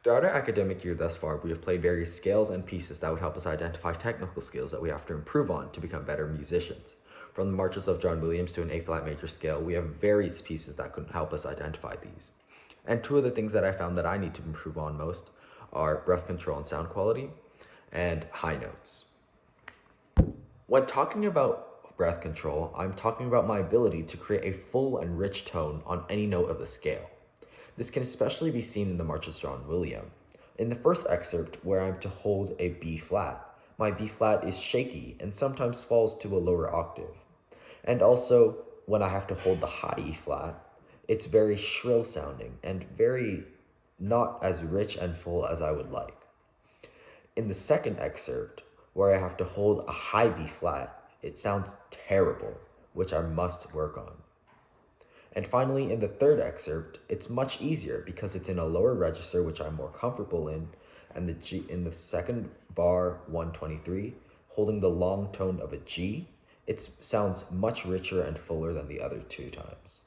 Throughout our academic year thus far, we have played various scales and pieces that would help us identify technical skills that we have to improve on to become better musicians. From the Marches of John Williams to an A-flat major scale, we have various pieces that could help us identify these. And two of the things that I found that I need to improve on most are breath control and sound quality, and high notes. When talking about breath control, I'm talking about my ability to create a full and rich tone on any note of the scale. This can especially be seen in the Marches of John Williams. In the first excerpt, where I'm to hold a B flat, my B flat is shaky and sometimes falls to a lower octave. And also, when I have to hold the high E flat, it's very shrill sounding and very not as rich and full as I would like. In the second excerpt, where I have to hold a high B flat, it sounds terrible, which I must work on. And finally, in the third excerpt, it's much easier because it's in a lower register, which I'm more comfortable in, and the G in the second bar 123, holding the long tone of a G, it sounds much richer and fuller than the other two times.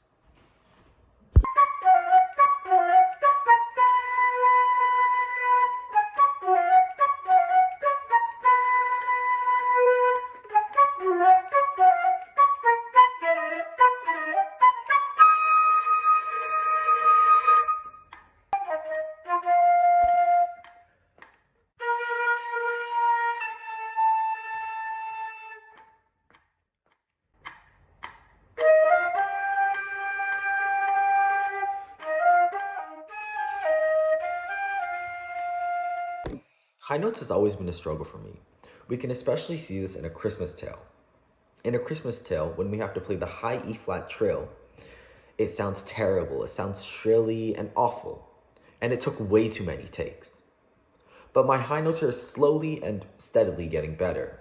High notes has always been a struggle for me. We can especially see this in A Christmas Tale. In A Christmas Tale, when we have to play the high E flat trill, it sounds terrible, it sounds shrilly and awful, and it took way too many takes. But my high notes are slowly and steadily getting better.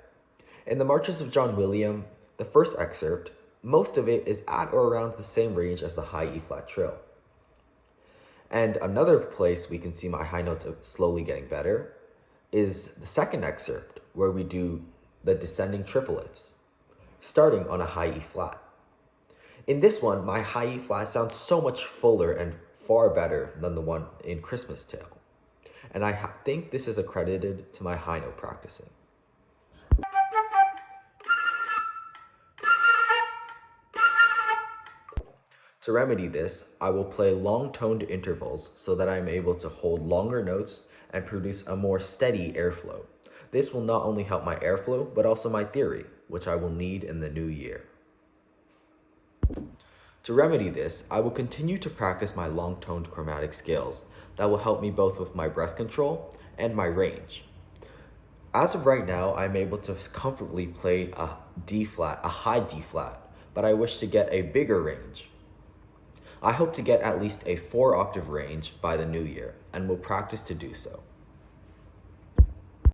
In the Marches of John Williams, the first excerpt, most of it is at or around the same range as the high E flat trill. And another place we can see my high notes slowly getting better is the second excerpt, where we do the descending triplets, starting on a high E flat. In this one, my high E flat sounds so much fuller and far better than the one in Christmas Tale. And I think this is accredited to my high note practicing. To remedy this, I will play long-toned intervals so that I am able to hold longer notes and produce a more steady airflow. This will not only help my airflow, but also my theory, which I will need in the new year. To remedy this, I will continue to practice my long-toned chromatic scales that will help me both with my breath control and my range. As of right now, I'm able to comfortably play a D flat, a high D flat, but I wish to get a bigger range. I hope to get at least a 4-octave range by the new year, and will practice to do so.